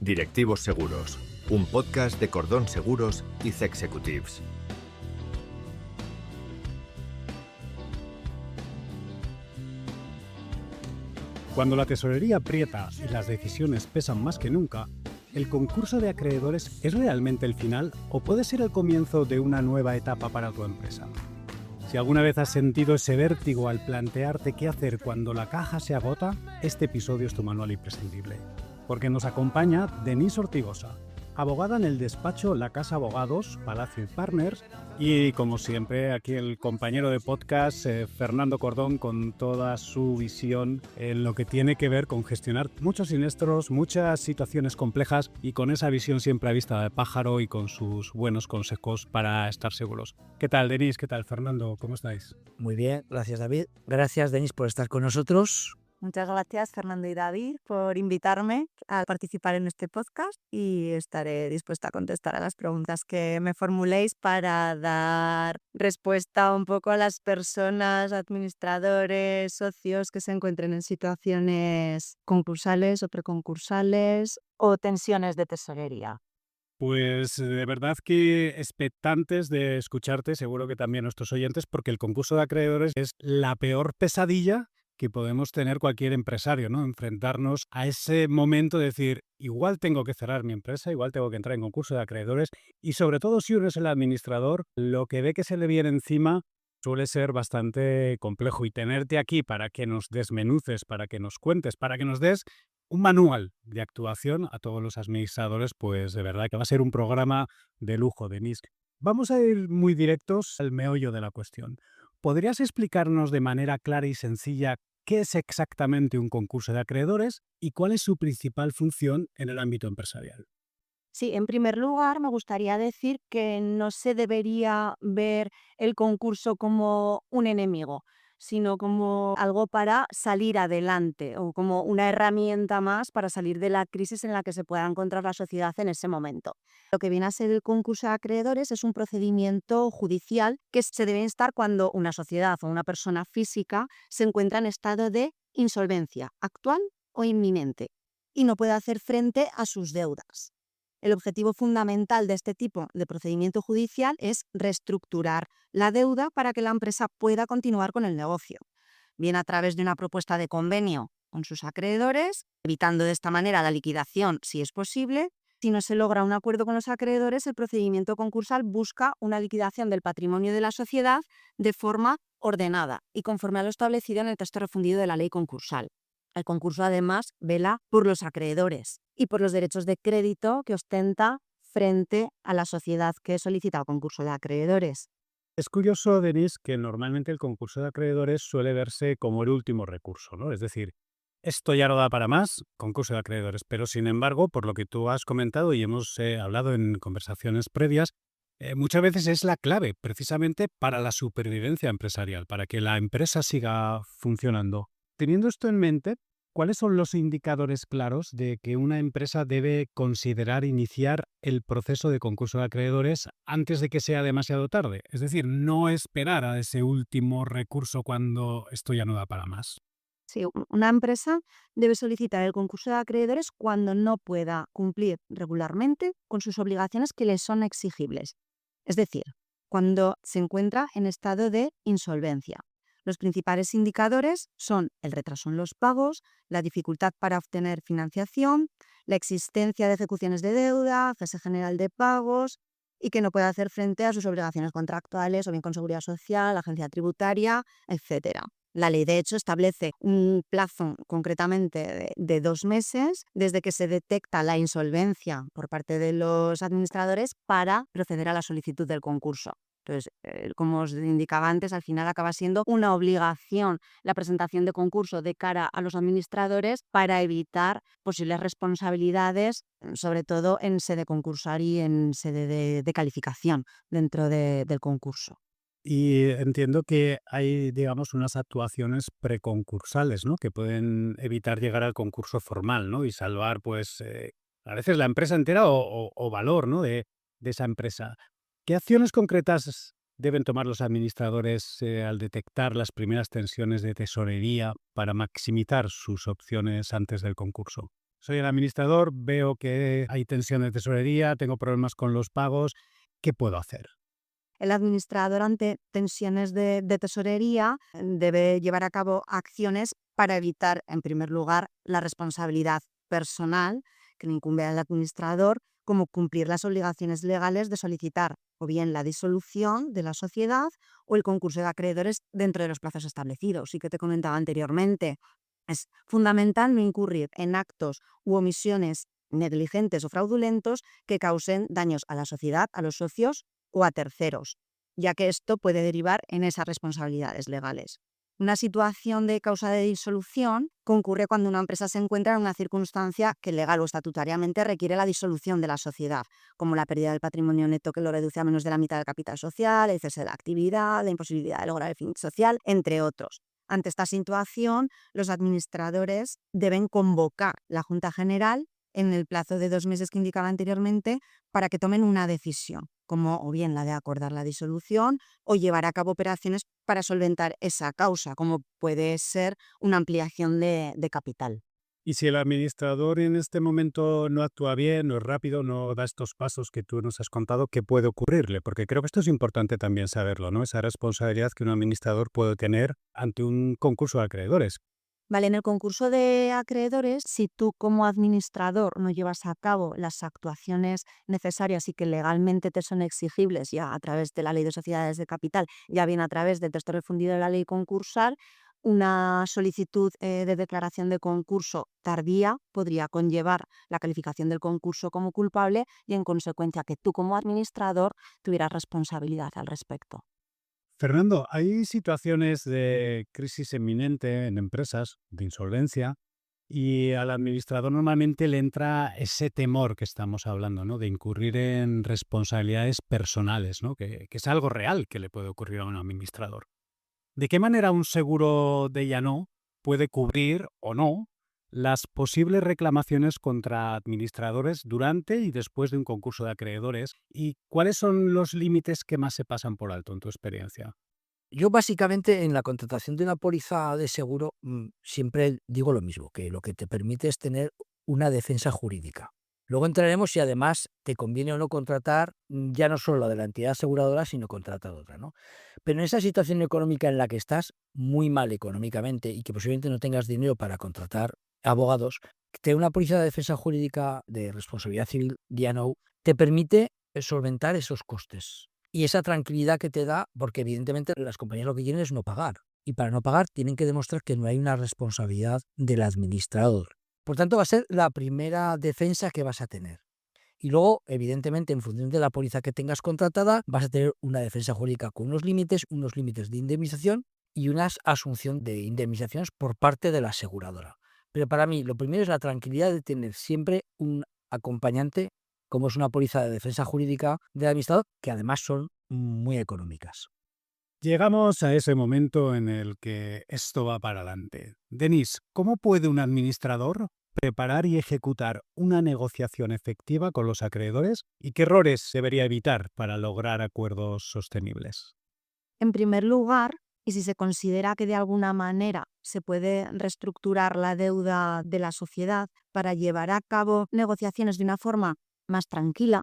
Directivos Seguros, un podcast de Cordón Seguros y Zexecutives. Cuando la tesorería aprieta y las decisiones pesan más que nunca, ¿el concurso de acreedores es realmente el final o puede ser el comienzo de una nueva etapa para tu empresa? Si alguna vez has sentido ese vértigo al plantearte qué hacer cuando la caja se agota, este episodio es tu manual imprescindible. Porque nos acompaña Denise Ortigosa, abogada en el despacho La Casa Abogados, Palacio Partners, y como siempre aquí el compañero de podcast Fernando Cordón con toda su visión en lo que tiene que ver con gestionar muchos siniestros, muchas situaciones complejas y con esa visión siempre a vista de pájaro y con sus buenos consejos para estar seguros. ¿Qué tal, Denise? ¿Qué tal, Fernando? ¿Cómo estáis? Muy bien, gracias David. Gracias Denis por estar con nosotros. Muchas gracias, Fernando y David, por invitarme a participar en este podcast y estaré dispuesta a contestar a las preguntas que me formuléis para dar respuesta un poco a las personas, administradores, socios que se encuentren en situaciones concursales o preconcursales o tensiones de tesorería. Pues de verdad que expectantes de escucharte, seguro que también nuestros oyentes, porque el concurso de acreedores es la peor pesadilla que podemos tener cualquier empresario, ¿no? Enfrentarnos a ese momento de decir, igual tengo que cerrar mi empresa, igual tengo que entrar en concurso de acreedores y sobre todo si uno es el administrador, lo que ve que se le viene encima suele ser bastante complejo y tenerte aquí para que nos desmenuces, para que nos cuentes, para que nos des un manual de actuación a todos los administradores, pues de verdad que va a ser un programa de lujo, Denise. Vamos a ir muy directos al meollo de la cuestión. ¿Podrías explicarnos de manera clara y sencilla qué es exactamente un concurso de acreedores y cuál es su principal función en el ámbito empresarial? Sí, en primer lugar, me gustaría decir que no se debería ver el concurso como un enemigo, sino como algo para salir adelante o como una herramienta más para salir de la crisis en la que se pueda encontrar la sociedad en ese momento. Lo que viene a ser el concurso de acreedores es un procedimiento judicial que se debe instar cuando una sociedad o una persona física se encuentra en estado de insolvencia actual o inminente y no puede hacer frente a sus deudas. El objetivo fundamental de este tipo de procedimiento judicial es reestructurar la deuda para que la empresa pueda continuar con el negocio, bien a través de una propuesta de convenio con sus acreedores, evitando de esta manera la liquidación si es posible. Si no se logra un acuerdo con los acreedores, el procedimiento concursal busca una liquidación del patrimonio de la sociedad de forma ordenada y conforme a lo establecido en el texto refundido de la ley concursal. El concurso, además, vela por los acreedores y por los derechos de crédito que ostenta frente a la sociedad que solicita el concurso de acreedores. Es curioso, Denise, que normalmente el concurso de acreedores suele verse como el último recurso, ¿no? Es decir, esto ya no da para más, concurso de acreedores, pero sin embargo, por lo que tú has comentado y hemos hablado en conversaciones previas, muchas veces es la clave precisamente para la supervivencia empresarial, para que la empresa siga funcionando. Teniendo esto en mente, ¿cuáles son los indicadores claros de que una empresa debe considerar iniciar el proceso de concurso de acreedores antes de que sea demasiado tarde? Es decir, no esperar a ese último recurso cuando esto ya no da para más. Sí, una empresa debe solicitar el concurso de acreedores cuando no pueda cumplir regularmente con sus obligaciones que le son exigibles. Es decir, cuando se encuentra en estado de insolvencia. Los principales indicadores son el retraso en los pagos, la dificultad para obtener financiación, la existencia de ejecuciones de deuda, cese general de pagos y que no pueda hacer frente a sus obligaciones contractuales o bien con seguridad social, agencia tributaria, etc. La ley, de hecho, establece un plazo concretamente de 2 meses desde que se detecta la insolvencia por parte de los administradores para proceder a la solicitud del concurso. Entonces, como os indicaba antes, al final acaba siendo una obligación la presentación de concurso de cara a los administradores para evitar posibles responsabilidades, sobre todo en sede concursal y en sede de calificación dentro del concurso. Y entiendo que hay, digamos, unas actuaciones preconcursales, ¿no? Que pueden evitar llegar al concurso formal, ¿no? Y salvar, pues, a veces la empresa entera o valor, ¿no? De esa empresa. ¿Qué acciones concretas deben tomar los administradores al detectar las primeras tensiones de tesorería para maximizar sus opciones antes del concurso? Soy el administrador, veo que hay tensión de tesorería, tengo problemas con los pagos. ¿Qué puedo hacer? El administrador ante tensiones de tesorería debe llevar a cabo acciones para evitar, en primer lugar, la responsabilidad personal que le incumbe al administrador, como cumplir las obligaciones legales de solicitar o bien la disolución de la sociedad o el concurso de acreedores dentro de los plazos establecidos. Y que te comentaba anteriormente, es fundamental no incurrir en actos u omisiones negligentes o fraudulentos que causen daños a la sociedad, a los socios o a terceros, ya que esto puede derivar en esas responsabilidades legales. Una situación de causa de disolución concurre cuando una empresa se encuentra en una circunstancia que legal o estatutariamente requiere la disolución de la sociedad, como la pérdida del patrimonio neto que lo reduce a menos de la mitad del capital social, el cese de la actividad, la imposibilidad de lograr el fin social, entre otros. Ante esta situación, los administradores deben convocar la Junta General en el plazo de 2 meses que indicaba anteriormente para que tomen una decisión, como o bien la de acordar la disolución o llevar a cabo operaciones para solventar esa causa, como puede ser una ampliación de capital. Y si el administrador en este momento no actúa bien, no es rápido, no da estos pasos que tú nos has contado, ¿qué puede ocurrirle? Porque creo que esto es importante también saberlo, ¿no? Esa responsabilidad que un administrador puede tener ante un concurso de acreedores. Vale, en el concurso de acreedores, si tú como administrador no llevas a cabo las actuaciones necesarias y que legalmente te son exigibles ya a través de la Ley de Sociedades de Capital, ya bien a través del texto refundido de la ley concursal, una solicitud de declaración de concurso tardía podría conllevar la calificación del concurso como culpable y, en consecuencia, que tú como administrador tuvieras responsabilidad al respecto. Fernando, hay situaciones de crisis inminente en empresas, de insolvencia, y al administrador normalmente le entra ese temor que estamos hablando, ¿no? De incurrir en responsabilidades personales, ¿no? Que es algo real que le puede ocurrir a un administrador. ¿De qué manera un seguro de ya-no puede cubrir o no las posibles reclamaciones contra administradores durante y después de un concurso de acreedores? ¿Y cuáles son los límites que más se pasan por alto en tu experiencia? Yo básicamente en la contratación de una póliza de seguro siempre digo lo mismo, que lo que te permite es tener una defensa jurídica. Luego entraremos si además te conviene o no contratar ya no solo la de la entidad aseguradora, sino contratar otra, ¿no? Pero en esa situación económica en la que estás muy mal económicamente y que posiblemente no tengas dinero para contratar abogados, tener una póliza de defensa jurídica de responsabilidad civil D&O te permite solventar esos costes. Y esa tranquilidad que te da, porque evidentemente las compañías lo que quieren es no pagar. Y para no pagar tienen que demostrar que no hay una responsabilidad del administrador. Por tanto, va a ser la primera defensa que vas a tener. Y luego, evidentemente, en función de la póliza que tengas contratada, vas a tener una defensa jurídica con unos límites de indemnización y una asunción de indemnizaciones por parte de la aseguradora. Pero para mí, lo primero es la tranquilidad de tener siempre un acompañante, como es una póliza de defensa jurídica del administrador, que además son muy económicas. Llegamos a ese momento en el que esto va para adelante. Denis, ¿cómo puede un administrador preparar y ejecutar una negociación efectiva con los acreedores y qué errores debería evitar para lograr acuerdos sostenibles? En primer lugar, y si se considera que de alguna manera se puede reestructurar la deuda de la sociedad para llevar a cabo negociaciones de una forma más tranquila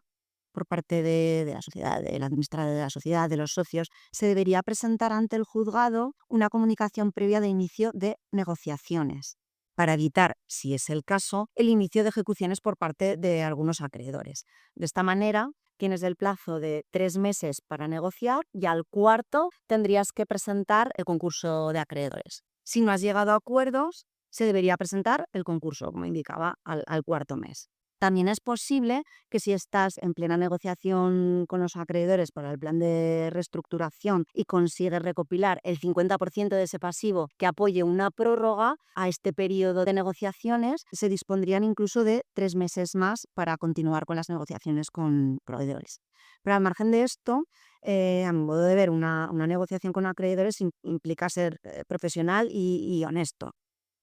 por parte de la sociedad, del administrador de la sociedad, de los socios, se debería presentar ante el juzgado una comunicación previa de inicio de negociaciones para evitar, si es el caso, el inicio de ejecuciones por parte de algunos acreedores. De esta manera, tienes el plazo de 3 meses para negociar y al cuarto tendrías que presentar el concurso de acreedores. Si no has llegado a acuerdos, se debería presentar el concurso, como indicaba, al cuarto mes. También es posible que si estás en plena negociación con los acreedores para el plan de reestructuración y consigues recopilar el 50% de ese pasivo que apoye una prórroga a este periodo de negociaciones, se dispondrían incluso de 3 meses más para continuar con las negociaciones con proveedores. Pero al margen de esto, a mi modo de ver, una negociación con acreedores implica ser profesional y honesto,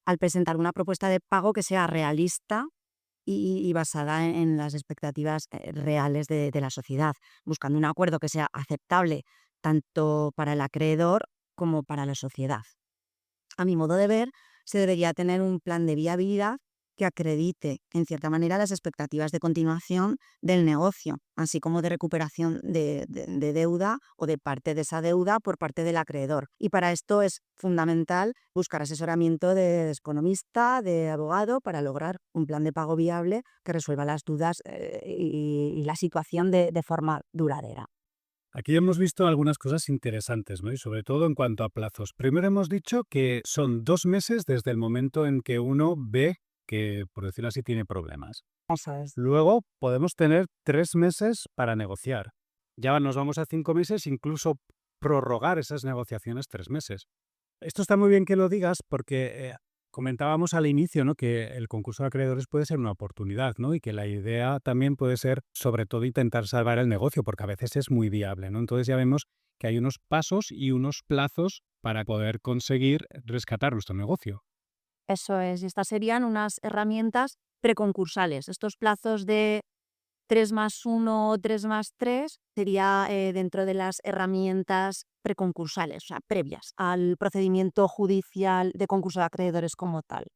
al presentar una propuesta de pago que sea realista y basada en las expectativas reales de la sociedad, buscando un acuerdo que sea aceptable tanto para el acreedor como para la sociedad. A mi modo de ver, se debería tener un plan de viabilidad que acredite, en cierta manera, las expectativas de continuación del negocio, así como de recuperación de deuda o de parte de esa deuda por parte del acreedor. Y para esto es fundamental buscar asesoramiento de economista, de abogado, para lograr un plan de pago viable que resuelva las dudas y la situación de forma duradera. Aquí hemos visto algunas cosas interesantes, ¿no? Y sobre todo en cuanto a plazos. Primero hemos dicho que son 2 meses desde el momento en que uno ve que, por decirlo así, tiene problemas. Eso es. Luego podemos tener 3 meses para negociar. Ya nos vamos a 5 meses, incluso prorrogar esas negociaciones 3 meses. Esto está muy bien que lo digas porque comentábamos al inicio, ¿no?, que el concurso de acreedores puede ser una oportunidad, ¿no? Y que la idea también puede ser, sobre todo, intentar salvar el negocio, porque a veces es muy viable, ¿no? Entonces ya vemos que hay unos pasos y unos plazos para poder conseguir rescatar nuestro negocio. Eso es, y estas serían unas herramientas preconcursales. Estos plazos de 3+1 o 3+3 sería dentro de las herramientas preconcursales, o sea, previas al procedimiento judicial de concurso de acreedores como tal.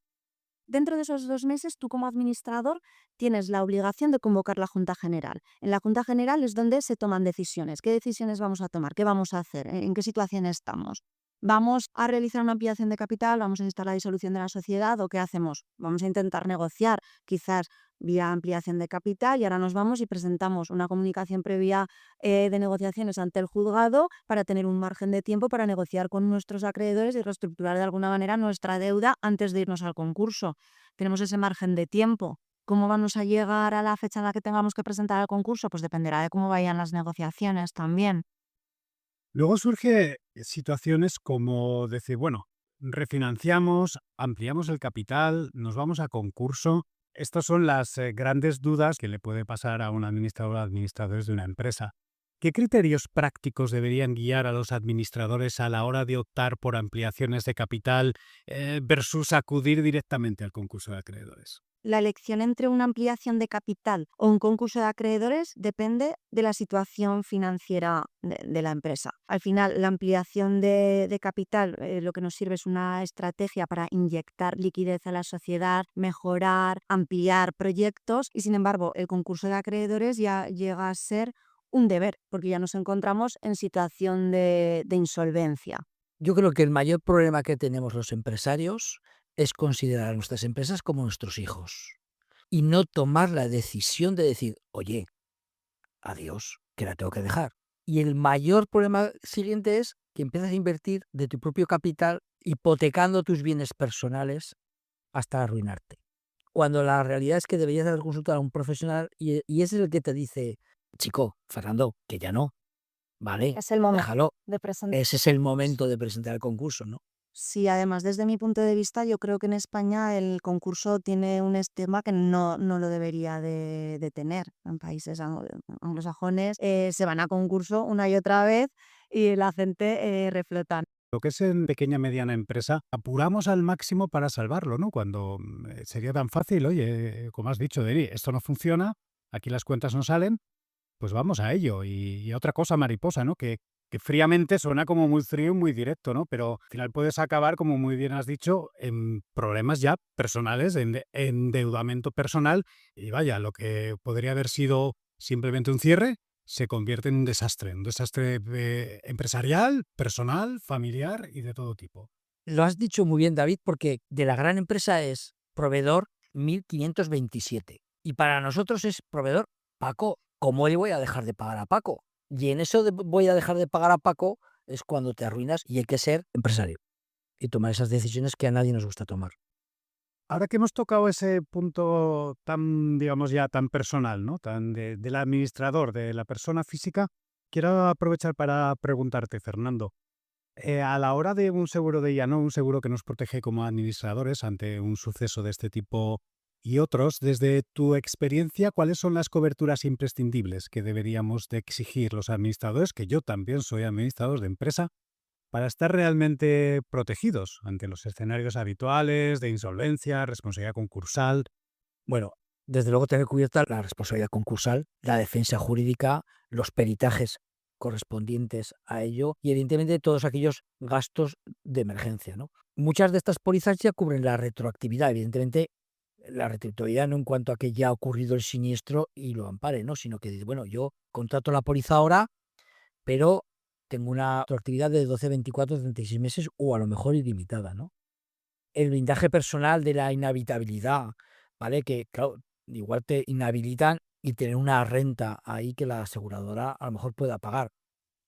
Dentro de esos 2 meses, tú como administrador tienes la obligación de convocar la Junta General. En la Junta General es donde se toman decisiones. ¿Qué decisiones vamos a tomar? ¿Qué vamos a hacer? ¿En qué situación estamos? ¿Vamos a realizar una ampliación de capital? ¿Vamos a instar la disolución de la sociedad? ¿O qué hacemos? Vamos a intentar negociar, quizás vía ampliación de capital, y ahora nos vamos y presentamos una comunicación previa de negociaciones ante el juzgado para tener un margen de tiempo para negociar con nuestros acreedores y reestructurar de alguna manera nuestra deuda antes de irnos al concurso. Tenemos ese margen de tiempo. ¿Cómo vamos a llegar a la fecha en la que tengamos que presentar el concurso? Pues dependerá de cómo vayan las negociaciones también. Luego surge situaciones como decir, bueno, refinanciamos, ampliamos el capital, nos vamos a concurso. Estas son las grandes dudas que le puede pasar a un administrador o administradores de una empresa. ¿Qué criterios prácticos deberían guiar a los administradores a la hora de optar por ampliaciones de capital versus acudir directamente al concurso de acreedores? La elección entre una ampliación de capital o un concurso de acreedores depende de la situación financiera de la empresa. Al final, la ampliación de capital lo que nos sirve es una estrategia para inyectar liquidez a la sociedad, mejorar, ampliar proyectos, y sin embargo, el concurso de acreedores ya llega a ser un deber, porque ya nos encontramos en situación de insolvencia. Yo creo que el mayor problema que tenemos los empresarios es considerar a nuestras empresas como nuestros hijos y no tomar la decisión de decir, oye, adiós, que la tengo que dejar. Y el mayor problema siguiente es que empiezas a invertir de tu propio capital hipotecando tus bienes personales hasta arruinarte. Cuando la realidad es que deberías dar consulta a un profesional y ese es el que te dice, chico, Fernando, que ya no, ¿vale? Es el momento Déjalo. de presentar. Ese es el momento de presentar el concurso, ¿no? Sí, además, desde mi punto de vista, yo creo que en España el concurso tiene un estigma que no lo debería de tener. En países anglosajones se van a concurso una y otra vez y la gente reflota. Lo que es en pequeña mediana empresa, apuramos al máximo para salvarlo, ¿no? Cuando sería tan fácil, oye, como has dicho, Deri, esto no funciona, aquí las cuentas no salen, pues vamos a ello. Y otra cosa, mariposa, ¿no? Que fríamente suena como muy frío y muy directo, ¿no? Pero al final puedes acabar, como muy bien has dicho, en problemas ya personales, en endeudamiento personal, y vaya, lo que podría haber sido simplemente un cierre se convierte en un desastre empresarial, personal, familiar y de todo tipo. Lo has dicho muy bien, David, porque de la gran empresa es proveedor 1527 y para nosotros es proveedor Paco. ¿Cómo le voy a dejar de pagar a Paco? Y en eso de voy a dejar de pagar a Paco es cuando te arruinas y hay que ser empresario y tomar esas decisiones que a nadie nos gusta tomar. Ahora que hemos tocado ese punto tan, digamos ya, tan personal, ¿no? Tan del administrador, de la persona física, quiero aprovechar para preguntarte, Fernando, a la hora de un seguro de llano, un seguro que nos protege como administradores ante un suceso de este tipo y otros, desde tu experiencia, ¿cuáles son las coberturas imprescindibles que deberíamos de exigir los administradores, que yo también soy administrador de empresa, para estar realmente protegidos ante los escenarios habituales de insolvencia, responsabilidad concursal? Bueno, desde luego tener cubierta la responsabilidad concursal, la defensa jurídica, los peritajes correspondientes a ello y evidentemente todos aquellos gastos de emergencia, ¿no? Muchas de estas pólizas ya cubren la retroactividad, evidentemente la retributividad no en cuanto a que ya ha ocurrido el siniestro y lo ampare, ¿no? Sino que dice, bueno, yo contrato la póliza ahora, pero tengo una actividad de 12, 24, 36 meses o a lo mejor ilimitada, ¿no? El blindaje personal de la inhabitabilidad, ¿vale? Que, claro, igual te inhabilitan y tener una renta ahí que la aseguradora a lo mejor pueda pagar.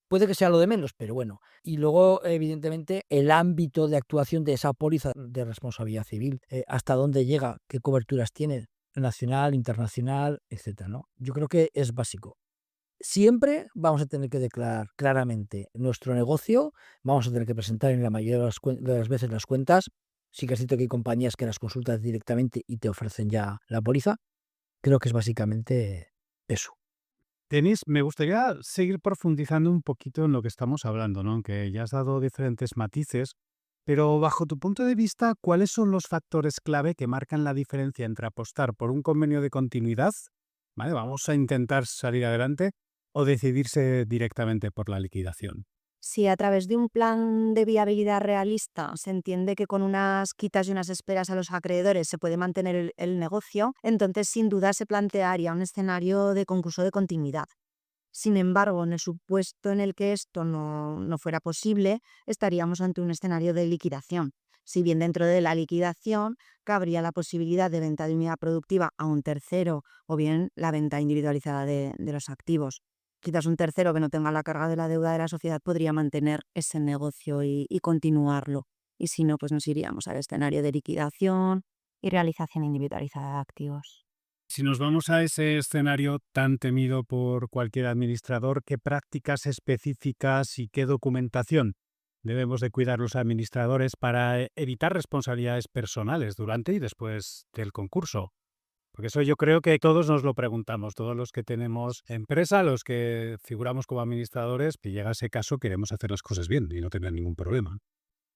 Puede que sea lo de menos, pero bueno. Y luego, evidentemente, el ámbito de actuación de esa póliza de responsabilidad civil, hasta dónde llega, qué coberturas tiene, nacional, internacional, etcétera, ¿no? Yo creo que es básico. Siempre vamos a tener que declarar claramente nuestro negocio, vamos a tener que presentar en la mayoría de las veces las cuentas. Sí que es cierto que hay compañías que las consultas directamente y te ofrecen ya la póliza. Creo que es básicamente eso. Denis, me gustaría seguir profundizando un poquito en lo que estamos hablando, ¿no? Aunque ya has dado diferentes matices, pero bajo tu punto de vista, ¿cuáles son los factores clave que marcan la diferencia entre apostar por un convenio de continuidad, ¿vale? Vamos a intentar salir adelante, o decidirse directamente por la liquidación? Si a través de un plan de viabilidad realista se entiende que con unas quitas y unas esperas a los acreedores se puede mantener el negocio, entonces sin duda se plantearía un escenario de concurso de continuidad. Sin embargo, en el supuesto en el que esto no fuera posible, estaríamos ante un escenario de liquidación. Si bien dentro de la liquidación cabría la posibilidad de venta de unidad productiva a un tercero o bien la venta individualizada de los activos. Quizás un tercero que no tenga la carga de la deuda de la sociedad podría mantener ese negocio y continuarlo. Y si no, pues nos iríamos al escenario de liquidación y realización individualizada de activos. Si nos vamos a ese escenario tan temido por cualquier administrador, ¿qué prácticas específicas y qué documentación debemos de cuidar los administradores para evitar responsabilidades personales durante y después del concurso? Porque eso yo creo que todos nos lo preguntamos, todos los que tenemos empresa, los que figuramos como administradores, si llega ese caso queremos hacer las cosas bien y no tener ningún problema.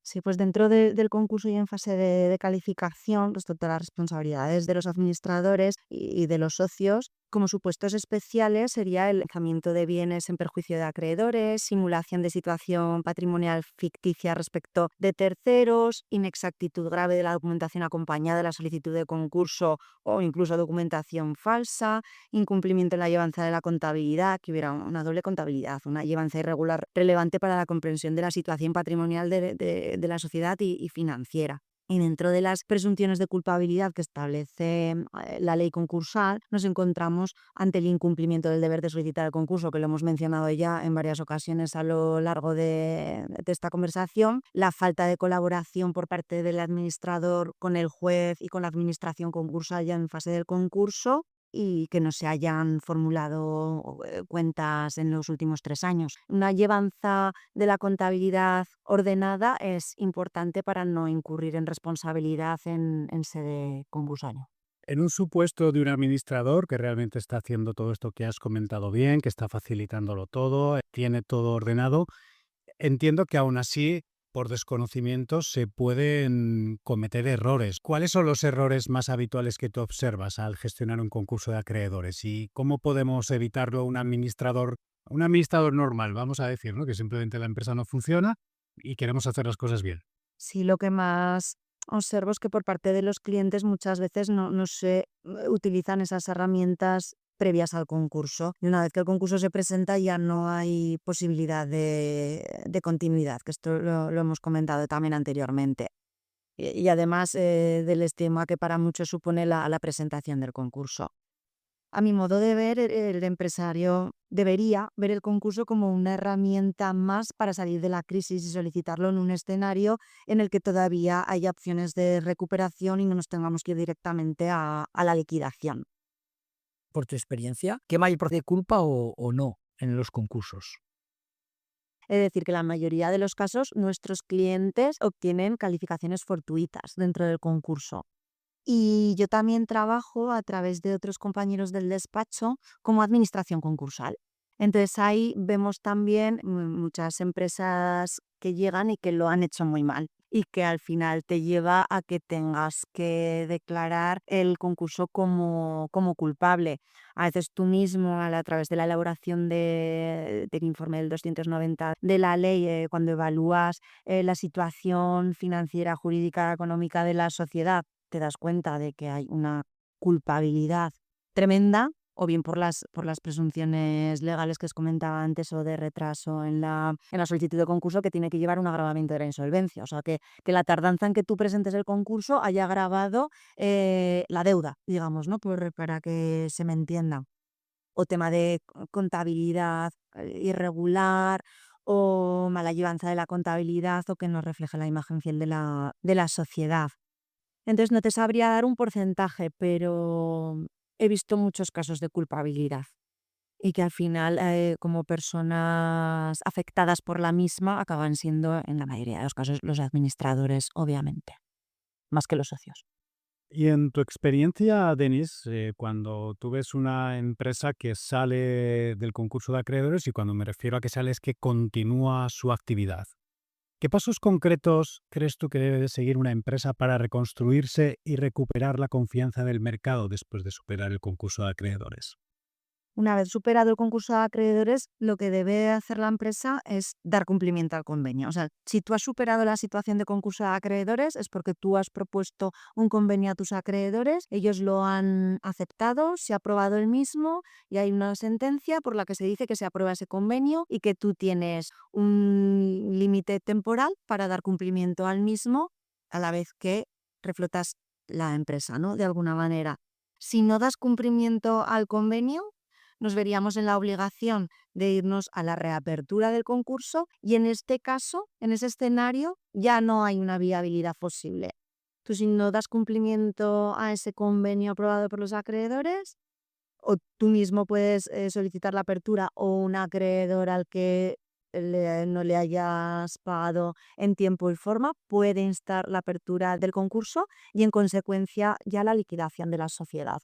Sí, pues dentro del concurso y en fase de calificación, respecto a las responsabilidades de los administradores y de los socios, como supuestos especiales sería el lanzamiento de bienes en perjuicio de acreedores, simulación de situación patrimonial ficticia respecto de terceros, inexactitud grave de la documentación acompañada de la solicitud de concurso o incluso documentación falsa, incumplimiento en la llevanza de la contabilidad, que hubiera una doble contabilidad, una llevanza irregular relevante para la comprensión de la situación patrimonial de la sociedad y financiera. Y dentro de las presunciones de culpabilidad que establece la ley concursal, nos encontramos ante el incumplimiento del deber de solicitar el concurso, que lo hemos mencionado ya en varias ocasiones a lo largo de esta conversación, la falta de colaboración por parte del administrador con el juez y con la administración concursal ya en fase del concurso, y que no se hayan formulado cuentas en los últimos 3 años. Una llevanza de la contabilidad ordenada es importante para no incurrir en responsabilidad en sede concursaria. En un supuesto de un administrador que realmente está haciendo todo esto que has comentado bien, que está facilitándolo todo, tiene todo ordenado, entiendo que aún así, por desconocimiento, se pueden cometer errores. ¿Cuáles son los errores más habituales que tú observas al gestionar un concurso de acreedores? ¿Y cómo podemos evitarlo un administrador normal, vamos a decir, ¿no? Que simplemente la empresa no funciona y queremos hacer las cosas bien? Sí, lo que más observo es que por parte de los clientes muchas veces no se utilizan esas herramientas previas al concurso. Y una vez que el concurso se presenta ya no hay posibilidad de continuidad, que esto lo hemos comentado también anteriormente. Y además del estigma que para muchos supone la presentación del concurso. A mi modo de ver, el empresario debería ver el concurso como una herramienta más para salir de la crisis y solicitarlo en un escenario en el que todavía haya opciones de recuperación y no nos tengamos que ir directamente a la liquidación. Por tu experiencia, ¿qué mayor porcentaje de culpa o no en los concursos? Es decir, que la mayoría de los casos nuestros clientes obtienen calificaciones fortuitas dentro del concurso. Y yo también trabajo a través de otros compañeros del despacho como administración concursal. Entonces ahí vemos también muchas empresas que llegan y que lo han hecho muy mal y que al final te lleva a que tengas que declarar el concurso como culpable. A veces tú mismo, a través de la elaboración del informe del 290 de la ley, cuando evalúas la situación financiera, jurídica, económica de la sociedad, te das cuenta de que hay una culpabilidad tremenda, o bien por las presunciones legales que os comentaba antes, o de retraso en la solicitud de concurso, que tiene que llevar un agravamiento de la insolvencia. O sea, que la tardanza en que tú presentes el concurso haya agravado la deuda, digamos, ¿no? Para que se me entienda. O tema de contabilidad irregular, o mala llevanza de la contabilidad, o que no refleje la imagen fiel de la sociedad. Entonces no te sabría dar un porcentaje, pero he visto muchos casos de culpabilidad y que al final, como personas afectadas por la misma, acaban siendo, en la mayoría de los casos, los administradores, obviamente, más que los socios. Y en tu experiencia, Denis, cuando tú ves una empresa que sale del concurso de acreedores, y cuando me refiero a que sale es que continúa su actividad, ¿qué pasos concretos crees tú que debe de seguir una empresa para reconstruirse y recuperar la confianza del mercado después de superar el concurso de acreedores? Una vez superado el concurso de acreedores, lo que debe hacer la empresa es dar cumplimiento al convenio. O sea, si tú has superado la situación de concurso de acreedores, es porque tú has propuesto un convenio a tus acreedores, ellos lo han aceptado, se ha aprobado el mismo y hay una sentencia por la que se dice que se aprueba ese convenio y que tú tienes un límite temporal para dar cumplimiento al mismo, a la vez que reflotas la empresa, ¿no? De alguna manera. Si no das cumplimiento al convenio, nos veríamos en la obligación de irnos a la reapertura del concurso y en este caso, en ese escenario, ya no hay una viabilidad posible. Tú, si no das cumplimiento a ese convenio aprobado por los acreedores, o tú mismo puedes solicitar la apertura, o un acreedor al que no le hayas pagado en tiempo y forma puede instar la apertura del concurso y, en consecuencia, ya la liquidación de la sociedad.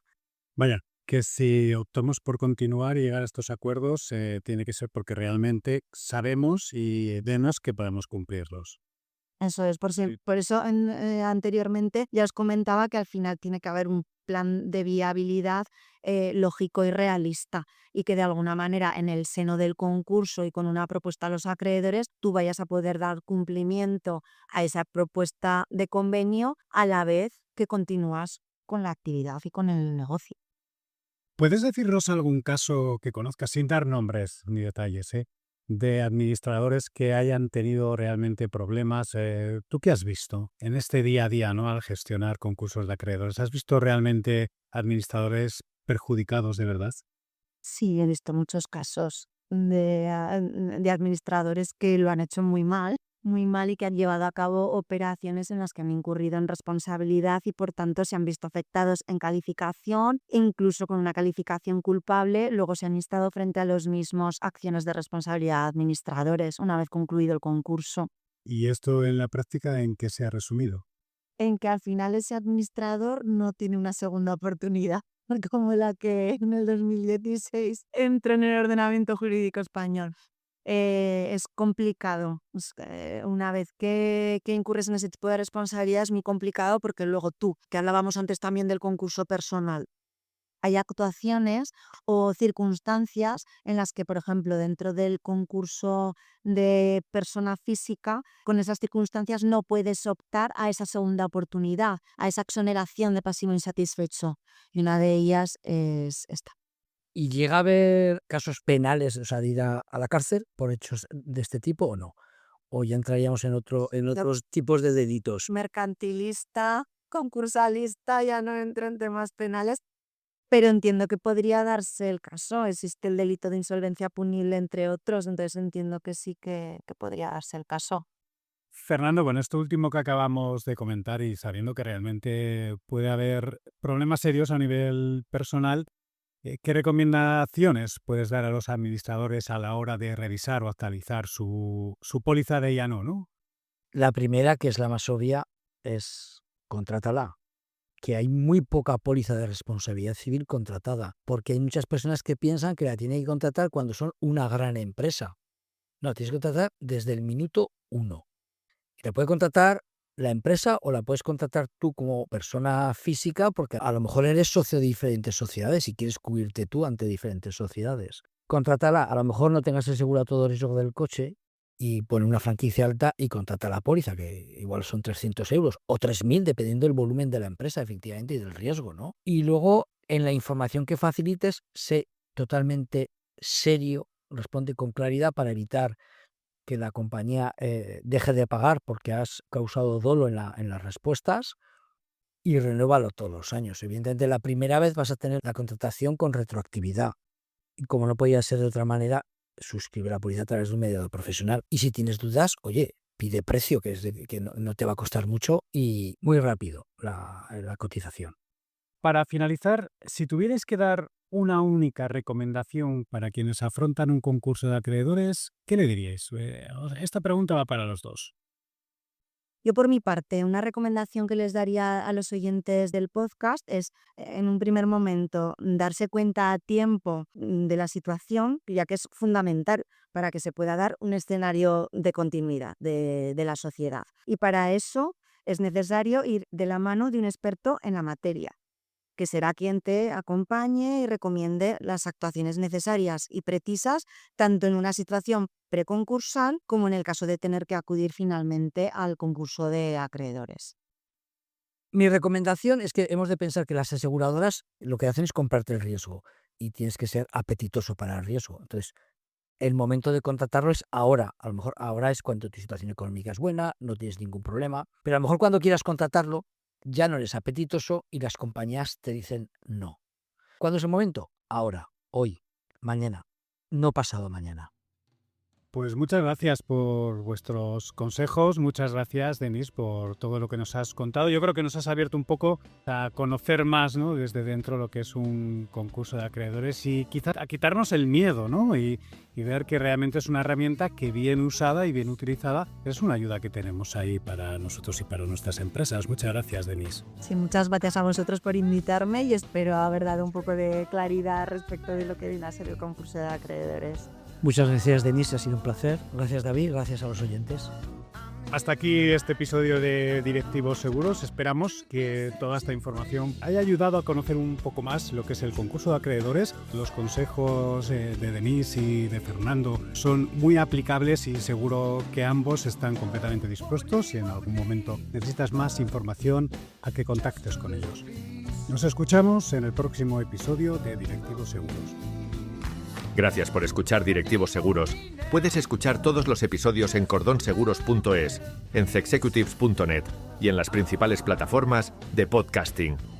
Vaya, que si optamos por continuar y llegar a estos acuerdos, tiene que ser porque realmente sabemos y vemos que podemos cumplirlos. Eso es, Sí. por eso anteriormente ya os comentaba que al final tiene que haber un plan de viabilidad lógico y realista, y que de alguna manera en el seno del concurso y con una propuesta a los acreedores tú vayas a poder dar cumplimiento a esa propuesta de convenio a la vez que continúas con la actividad y con el negocio. ¿Puedes decirnos algún caso que conozcas, sin dar nombres ni detalles, de administradores que hayan tenido realmente problemas? ¿Tú qué has visto en este día a día, ¿no? Al gestionar concursos de acreedores? ¿Has visto realmente administradores perjudicados de verdad? Sí, he visto muchos casos de administradores que lo han hecho muy mal, y que han llevado a cabo operaciones en las que han incurrido en responsabilidad y por tanto se han visto afectados en calificación, incluso con una calificación culpable. Luego se han instado frente a los mismos acciones de responsabilidad de administradores una vez concluido el concurso, ¿Y esto en la práctica en qué se ha resumido? en que al final ese administrador no tiene una segunda oportunidad, como la que en el 2016 entró en el ordenamiento jurídico español. Es complicado. Una vez que incurres en ese tipo de responsabilidad es muy complicado, porque luego tú, que hablábamos antes también del concurso personal, hay actuaciones o circunstancias en las que, por ejemplo, dentro del concurso de persona física, con esas circunstancias no puedes optar a esa segunda oportunidad, a esa exoneración de pasivo insatisfecho. Y una de ellas es esta. ¿Y llega a haber casos penales, o sea, de ir a la cárcel por hechos de este tipo o no? ¿O ya entraríamos en otros tipos de delitos? Mercantilista, concursalista, ya no entro en temas penales, pero entiendo que podría darse el caso. Existe el delito de insolvencia punible, entre otros, entonces entiendo que sí que podría darse el caso. Fernando, con esto último que acabamos de comentar y sabiendo que realmente puede haber problemas serios a nivel personal, ¿qué recomendaciones puedes dar a los administradores a la hora de revisar o actualizar su póliza de ya no? La primera, que es la más obvia, es contrátala. Que hay muy poca póliza de responsabilidad civil contratada, porque hay muchas personas que piensan que la tienen que contratar cuando son una gran empresa. No, tienes que contratar desde el minuto 1. Te puede contratar la empresa o la puedes contratar tú como persona física, porque a lo mejor eres socio de diferentes sociedades y quieres cubrirte tú ante diferentes sociedades. Contrátala, a lo mejor no tengas asegurado todo el riesgo del coche, y pone una franquicia alta y contrata la póliza, que igual son 300 euros o 3.000, dependiendo del volumen de la empresa, efectivamente, y del riesgo, ¿no? Y luego, en la información que facilites, sé totalmente serio, responde con claridad para evitar que la compañía deje de pagar porque has causado dolo en las respuestas, y renuévalo todos los años. Evidentemente, la primera vez vas a tener la contratación con retroactividad. Y como no podía ser de otra manera, suscribe la póliza a través de un mediador profesional. Y si tienes dudas, oye, pide precio, que no te va a costar mucho y muy rápido la cotización. Para finalizar, si tuvierais que dar una única recomendación para quienes afrontan un concurso de acreedores, ¿qué le diríais? Esta pregunta va para los dos. Yo por mi parte, una recomendación que les daría a los oyentes del podcast es, en un primer momento, darse cuenta a tiempo de la situación, ya que es fundamental para que se pueda dar un escenario de continuidad de la sociedad. Y para eso es necesario ir de la mano de un experto en la materia, que será quien te acompañe y recomiende las actuaciones necesarias y precisas, tanto en una situación preconcursal como en el caso de tener que acudir finalmente al concurso de acreedores. Mi recomendación es que hemos de pensar que las aseguradoras lo que hacen es comprarte el riesgo y tienes que ser apetitoso para el riesgo. Entonces, el momento de contratarlo es ahora. A lo mejor ahora es cuando tu situación económica es buena, no tienes ningún problema, pero a lo mejor cuando quieras contratarlo ya no eres apetitoso y las compañías te dicen no. ¿Cuándo es el momento? Ahora, hoy, mañana, no pasado mañana. Pues muchas gracias por vuestros consejos, muchas gracias, Denis, por todo lo que nos has contado. Yo creo que nos has abierto un poco a conocer más, ¿no?, desde dentro lo que es un concurso de acreedores y quizás a quitarnos el miedo, ¿no?, y ver que realmente es una herramienta que bien usada y bien utilizada es una ayuda que tenemos ahí para nosotros y para nuestras empresas. Muchas gracias, Denis. Sí, muchas gracias a vosotros por invitarme y espero haber dado un poco de claridad respecto de lo que viene a ser el concurso de acreedores. Muchas gracias, Denise, ha sido un placer. Gracias, David, gracias a los oyentes. Hasta aquí este episodio de Directivos Seguros. Esperamos que toda esta información haya ayudado a conocer un poco más lo que es el concurso de acreedores. Los consejos de Denise y de Fernando son muy aplicables y seguro que ambos están completamente dispuestos. Si en algún momento necesitas más información, a que contactes con ellos. Nos escuchamos en el próximo episodio de Directivos Seguros. Gracias por escuchar Directivos Seguros. Puedes escuchar todos los episodios en cordonseguros.es, en cexecutives.net y en las principales plataformas de podcasting.